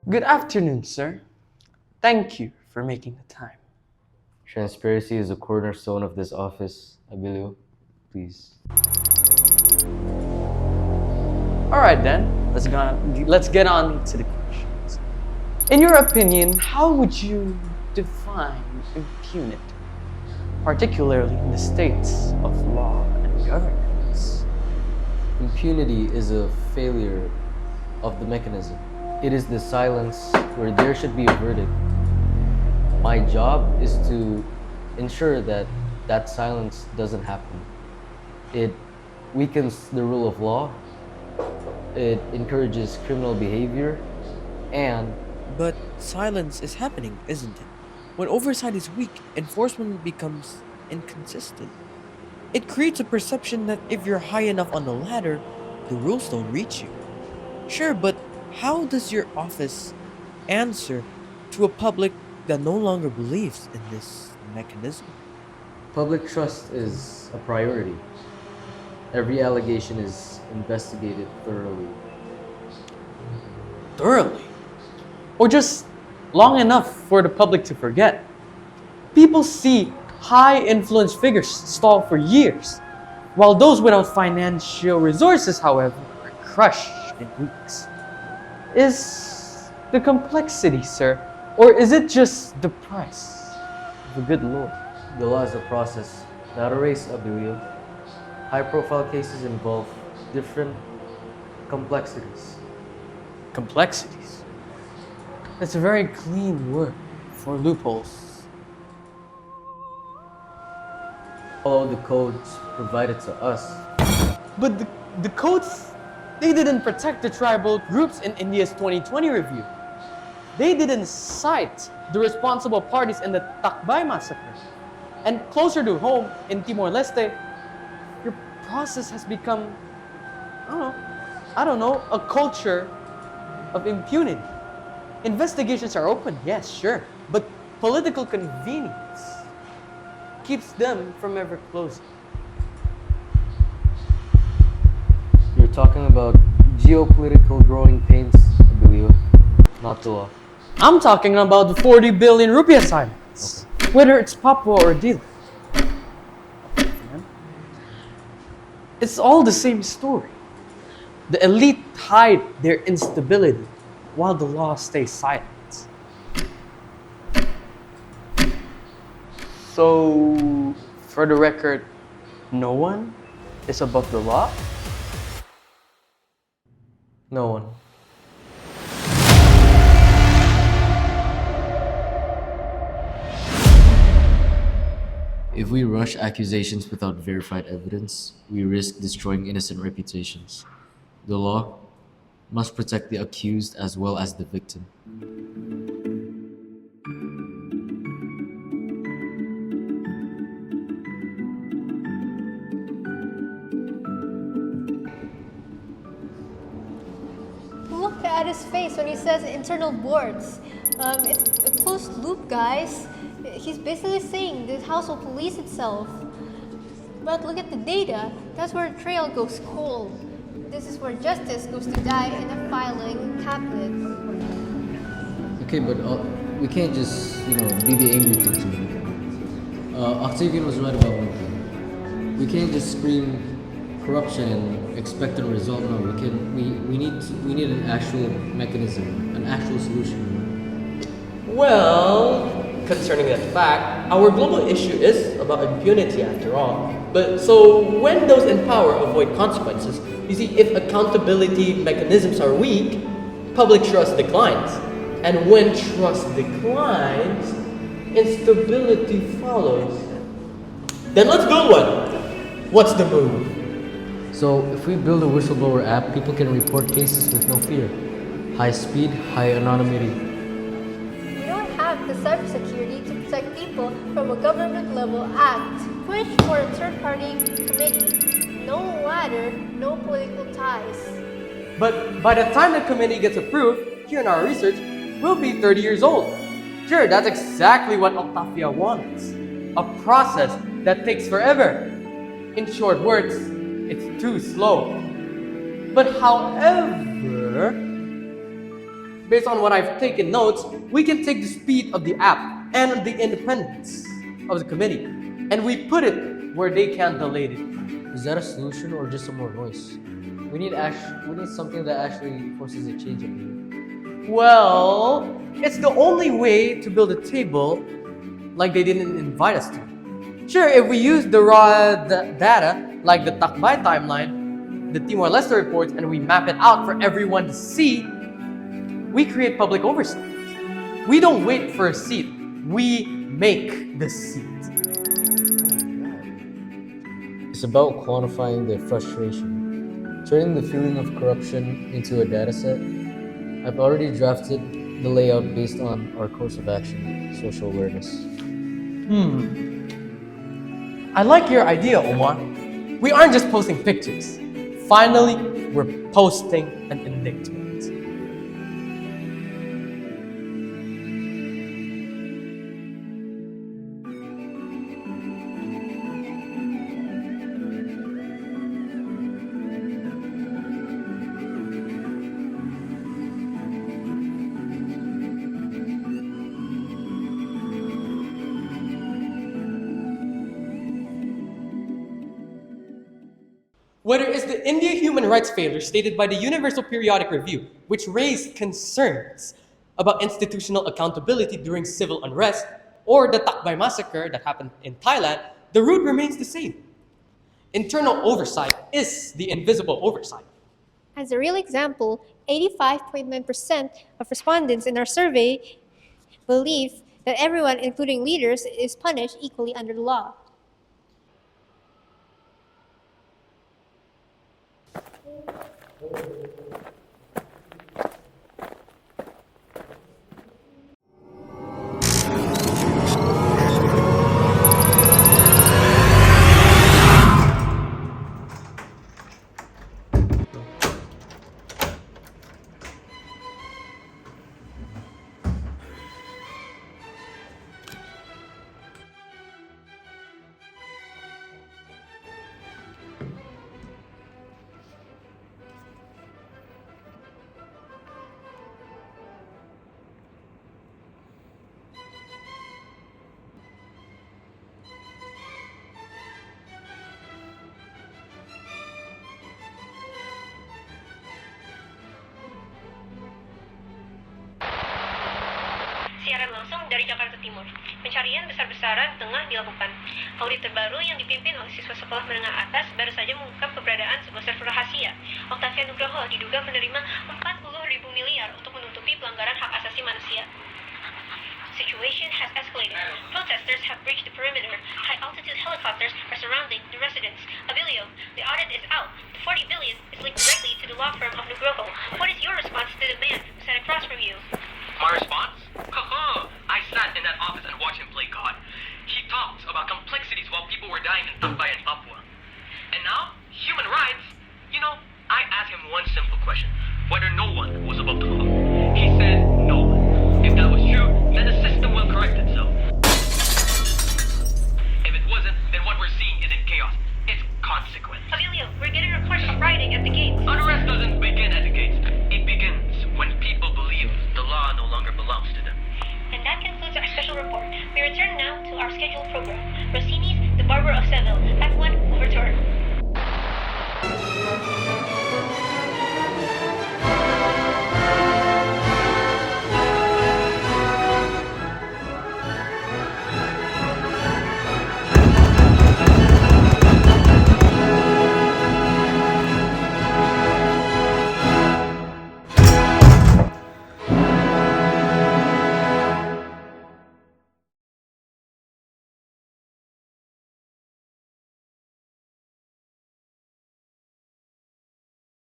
Good afternoon, sir. Thank you for making the time. Transparency is a cornerstone of this office, Abilio. Please. All right then, let's get on to the questions. In your opinion, how would you define impunity, particularly in the states of law and governance? Impunity is a failure of the mechanism. It is the silence where there should be a verdict. My job is to ensure that that silence doesn't happen. It weakens the rule of law, it encourages criminal behavior, and But silence is happening, isn't it? When oversight is weak, enforcement becomes inconsistent. It creates a perception that if you're high enough on the ladder, the rules don't reach you. Sure, but how does your office answer to a public that no longer believes in this mechanism? public trust is a priority. Every allegation is investigated thoroughly. Thoroughly. Or just long enough for the public to forget. People see high influence figures stall for years, while those without financial resources, however, are crushed in weeks. Is the complexity, sir, or is it just the price of a good lord? The law is a process, not a race, Abilio. High-profile cases involve different complexities. Complexities. That's a very clean word for loopholes. Follow the codes provided to us. But the codes, they didn't protect the tribal groups in India's 2020 review. They didn't cite the responsible parties in the Takbay massacre. And closer to home, in Timor-Leste, your process has become, I don't know, a culture of impunity. Investigations are open, yes, sure, but political convenience keeps them from ever closing. You're talking about geopolitical growing pains, Abilio, not the law. I'm talking about the 40 billion rupee assignments, whether it's Papua or Dila. It's all the same story. The elite hide their instability while the law stays silent. So, for the record, no one is above the law? No one. If we rush accusations without verified evidence, we risk destroying innocent reputations. The law must protect the accused as well as the victim. Look at his face when he says internal boards. It's a closed loop, guys. He's basically saying the house will police itself. But look at the data. That's where the trail goes cold. This is where justice goes to die in a filing cabinet. Okay, but we can't just, be the angry things. Octavian was right about one thing. We can't just scream corruption and expect a result. No, we need an actual mechanism, an actual solution. Well, concerning that fact, our global issue is about impunity after all. But so when those in power avoid consequences, you see, if accountability mechanisms are weak, public trust declines. And when trust declines, instability follows. Then let's build one. What's the move? So if we build a whistleblower app, people can report cases with no fear. High speed, high anonymity. We don't have the cybersecurity to protect people from a government level act. Push for a third-party committee. No ladder, no political ties. But by the time the committee gets approved, here in our research, we'll be 30 years old. Sure, that's exactly what Octavia wants. A process that takes forever. In short words, it's too slow. But however, based on what I've taken notes, we can take the speed of the app and the independence of the committee, and we put it where they can't delay it. Is that a solution or just some more noise? We need something that actually forces a change up here. Well, it's the only way to build a table like they didn't invite us to. Sure, if we use the raw data like the Takbay timeline, the Timor-Leste reports, and we map it out for everyone to see, we create public oversight. We don't wait for a seat, we make the seat. It's about quantifying the frustration, turning the feeling of corruption into a data set. I've already drafted the layout based on our course of action, social awareness. I like your idea, Omar. We aren't just posting pictures. Finally, we're posting an indictment. Whether it's the India human rights failure stated by the Universal Periodic Review, which raised concerns about institutional accountability during civil unrest, or the Takbay massacre that happened in Thailand, the root remains the same. Internal oversight is the invisible oversight. As a real example, 85.9% of respondents in our survey believe that everyone, including leaders, is punished equally under the law. Siaran langsung dari Jakarta Timur. Pencarian besar-besaran tengah dilakukan. Audit terbaru yang dipimpin oleh siswa sekolah menengah atas baru saja mengungkap keberadaan sebuah server rahasia. Octavia Nugroho diduga menerima 40.000 miliar untuk menutupi pelanggaran hak asasi manusia. Situation has escalated. Protesters have breached the perimeter. High-altitude helicopters are surrounding the residence. Abilio, the audit is out. The 40 billion is linked directly to the law firm of Nugroho. What is your response to the man who sat across from you?